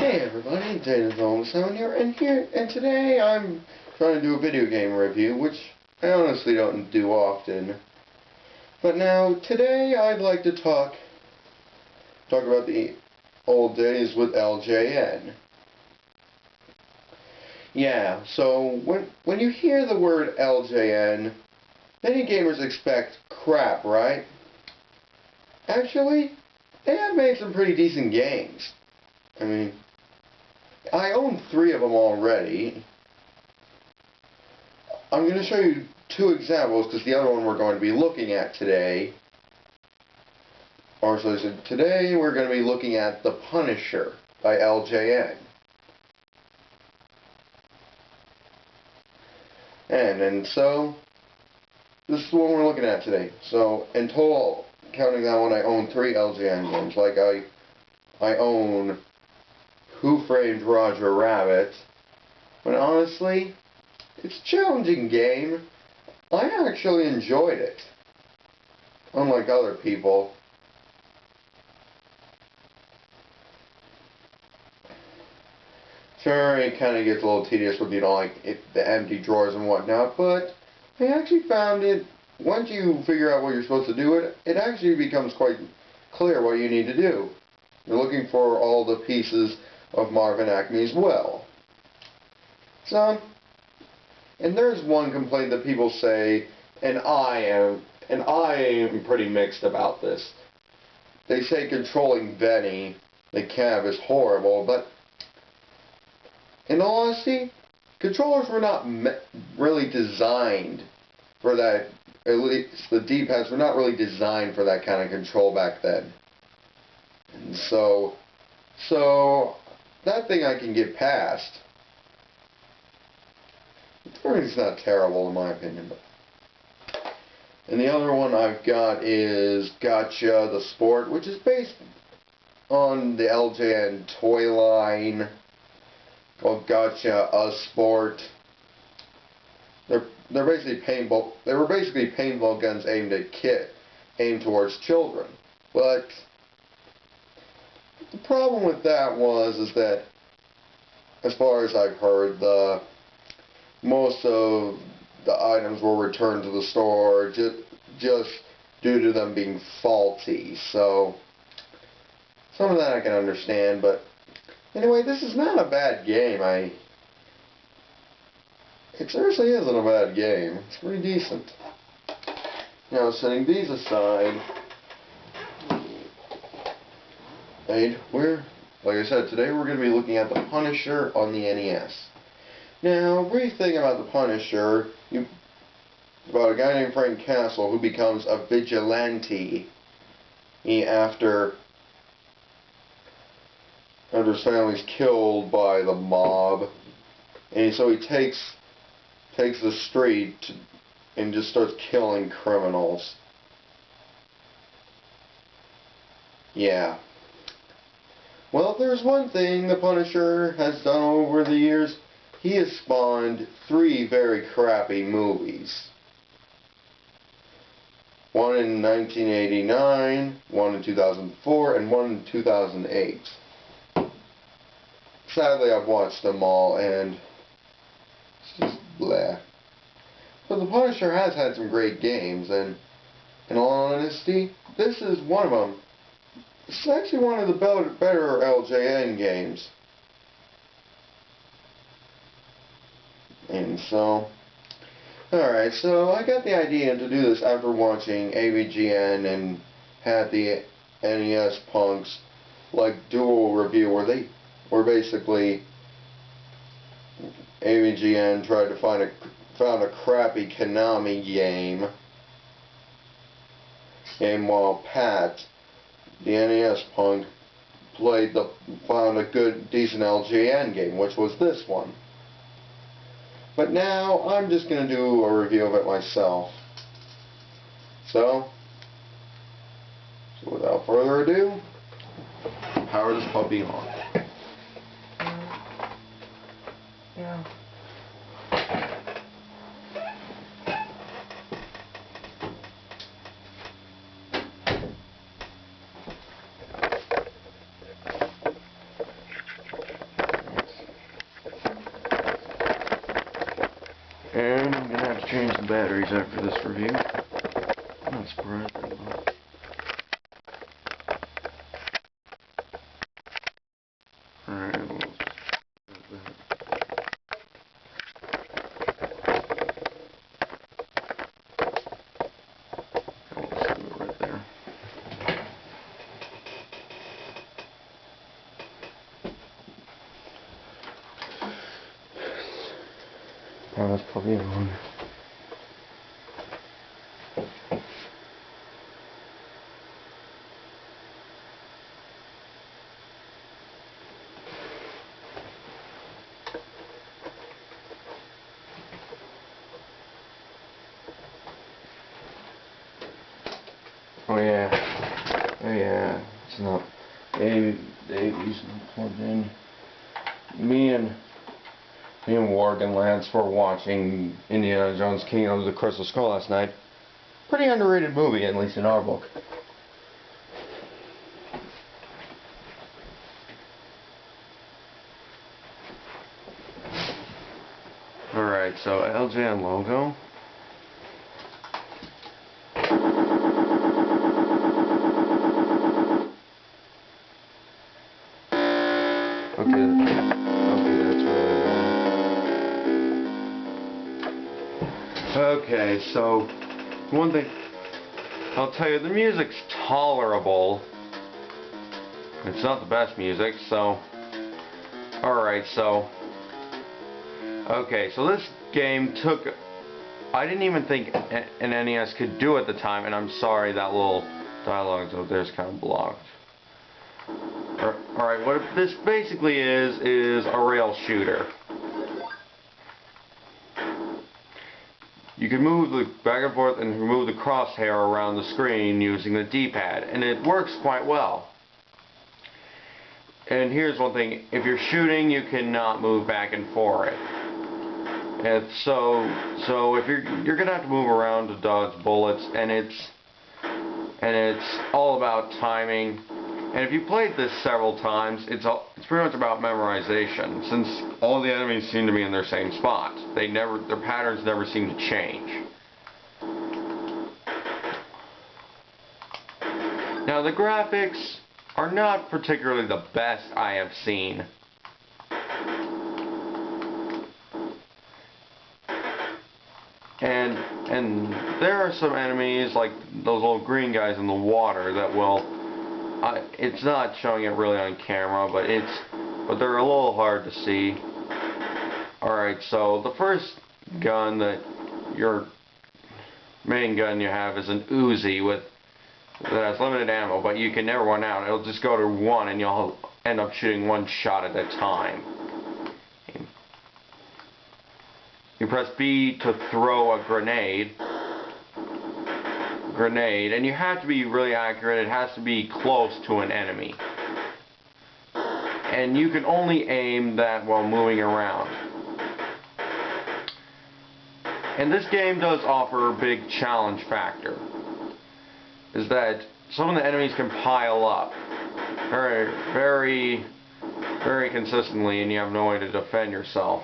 Hey everybody, Data's Almost here, and today I'm trying to do a video game review, which I honestly don't do often. But now, today I'd like to talk about the old days with LJN. Yeah, so when you hear the word LJN, many gamers expect crap, right? Actually, they have made some pretty decent games. I mean, I own 3 of them already. I'm going to show you 2 examples because the other one we're going to be looking at today. Or so I said, today we're going to be looking at The Punisher by LJN. And so, this is what we're looking at today. So, in total, counting that one, I own 3 LJN games. Like, I own Who Framed Roger Rabbit. But honestly, it's a challenging game. I actually enjoyed it. Unlike other people. Sure, it kind of gets a little tedious with, the empty drawers and whatnot, but I actually found it, once you figure out what you're supposed to do, it actually becomes quite clear what you need to do. You're looking for all the pieces of Marvin Acme's well. So, and there's one complaint that people say, and I am pretty mixed about this. They say controlling Benny, the cab, is horrible, but in all honesty, controllers were not really designed for that. At least the D-pads were not really designed for that kind of control back then. And so that thing I can get past. It's not terrible in my opinion. And the other one I've got is Gotcha the Sport, which is based on the LJN toy line called Gotcha a Sport. They're basically paintball. They were basically paintball guns aimed towards children. But the problem with that is that, as far as I've heard, most of the items were returned to the store just due to them being faulty. So some of that I can understand, but anyway, this is not a bad game. It seriously isn't a bad game. It's pretty decent. Now, setting these aside, like I said, today we're going to be looking at The Punisher on the NES. Now, a brief thing about The Punisher, about a guy named Frank Castle who becomes a vigilante after his family's killed by the mob, and so he takes the street and just starts killing criminals. Yeah. Well, if there's one thing the Punisher has done over the years, he has spawned 3 very crappy movies. One in 1989, one in 2004, and one in 2008. Sadly, I've watched them all, and it's just bleh. But the Punisher has had some great games, and in all honesty, this is one of them. It's actually one of the better LJN games. And so, alright, so I got the idea to do this after watching AVGN and had the NES punks dual review where basically AVGN tried to found a crappy Konami game while Pat, the NES punk, found a good, decent LJN game, which was this one. But now, I'm just going to do a review of it myself. So without further ado, power this puppy on. Yeah. change the batteries after this review. Not surprising. Alright, we'll just do that. We'll just do it right there. Oh, that's probably wrong. Oh yeah, it's not. They've used them plugged in. Me and Ward and Lance were watching Indiana Jones Kingdom of the Crystal Skull last night. Pretty underrated movie, at least in our book. Alright, so LJN logo. Okay, that's really wrong. Okay, so one thing I'll tell you, the music's tolerable. It's not the best music, so alright, so okay, so this game took, I didn't even think an NES could do at the time, and I'm sorry that little dialogue up there is kind of blocked. Alright, what this basically is a rail shooter. You can move the back and forth and move the crosshair around the screen using the D-pad, and it works quite well. And here's one thing, if you're shooting, you cannot move back and forth. And so if you're gonna have to move around to dodge bullets, and it's all about timing. And if you played this several times, it's pretty much about memorization, since all the enemies seem to be in their same spot. Their patterns never seem to change. Now the graphics are not particularly the best I have seen. And there are some enemies, like those little green guys in the water, that will, it's not showing it really on camera, but they're a little hard to see. Alright, so the first gun your main gun you have is an Uzi that has limited ammo, but you can never run out. It'll just go to 1 and you'll end up shooting 1 shot at a time. You press B to throw a grenade, and you have to be really accurate. It has to be close to an enemy. And you can only aim that while moving around. And this game does offer a big challenge factor, is that some of the enemies can pile up very, very consistently, and you have no way to defend yourself.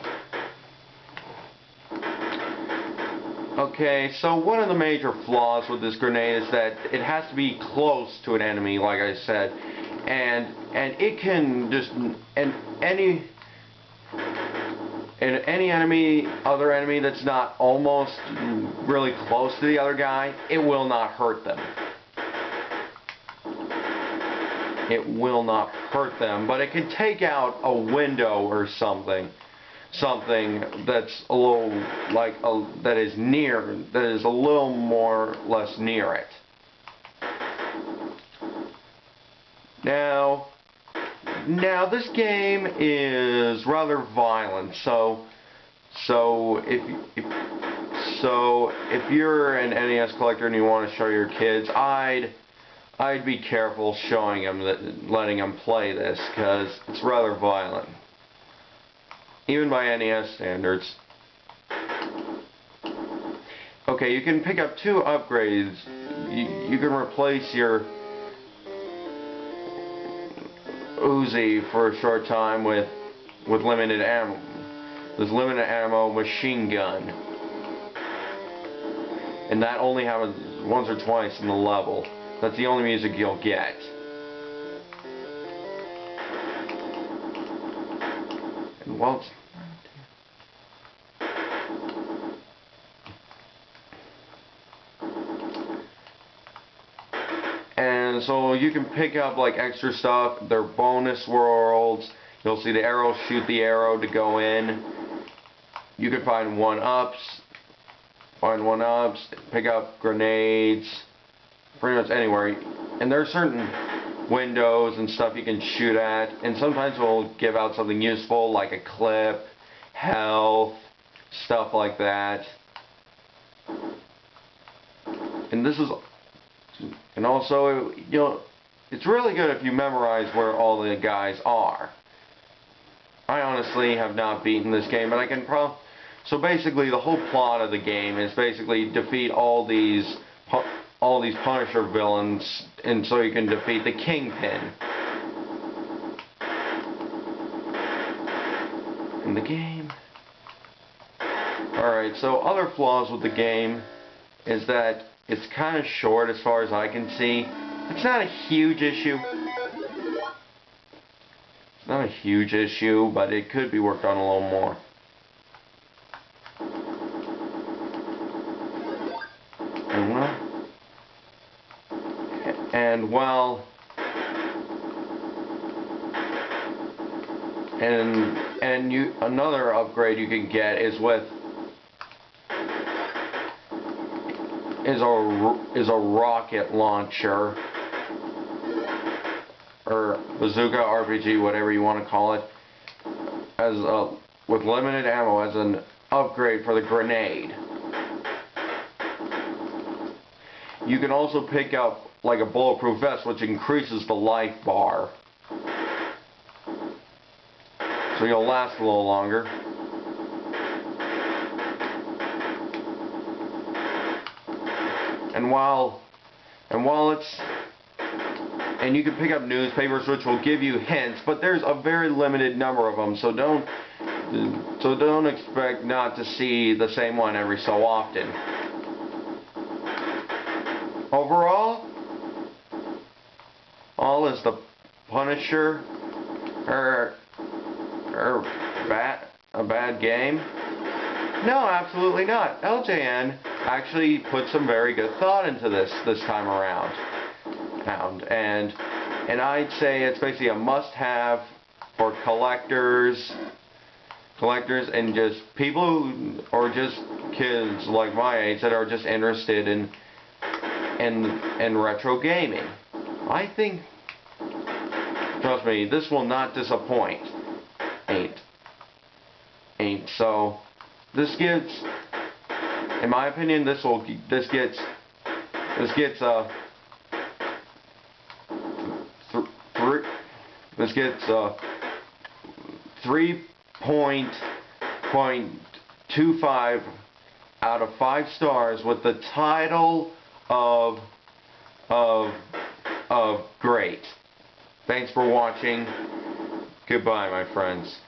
Okay, so one of the major flaws with this grenade is that it has to be close to an enemy, like I said, and it can just, any other enemy that's not almost really close to the other guy, it will not hurt them. It will not hurt them, but it can take out a window or something that's a little that is a little more or less near it. Now this game is rather violent, so if you're an NES collector and you want to show your kids, I'd be careful showing them letting them play this, because it's rather violent, even by NES standards. Okay, you can pick up 2 upgrades. You can replace your Uzi for a short time with limited ammo. This limited ammo machine gun. and that only happens once or twice in the level. That's the only music you'll get. And well, and so you can pick up like extra stuff. They're bonus worlds. You'll see the arrow, shoot the arrow to go in. You can find one-ups, pick up grenades, pretty much anywhere. And there are certain windows and stuff you can shoot at, and sometimes we'll give out something useful like a clip, health, stuff like that. And this is, and also, you know, it's really good if you memorize where all the guys are. I honestly have not beaten this game, but I can so basically the whole plot of the game is basically defeat all these Punisher villains, and so you can defeat the Kingpin in the game. Alright, so other flaws with the game is that it's kind of short as far as I can see. It's not a huge issue. It's not a huge issue, but it could be worked on a little more. And another upgrade you can get is a rocket launcher, or bazooka, RPG, whatever you want to call it, with limited ammo as an upgrade for the grenade. You can also pick up like a bulletproof vest, which increases the life bar, so you'll last a little longer. And you can pick up newspapers, which will give you hints, but there's a very limited number of them, so don't expect not to see the same one every so often. Overall, all is the Punisher a bad game? No, absolutely not. LJN actually put some very good thought into this time around. And I'd say it's basically a must-have for collectors and just people who, or just kids like my age that are just interested in retro gaming. I think, trust me, this will not disappoint. So this gets, in my opinion, this gets 3.25 out of 5 stars with the title of great. Thanks for watching. Goodbye, my friends.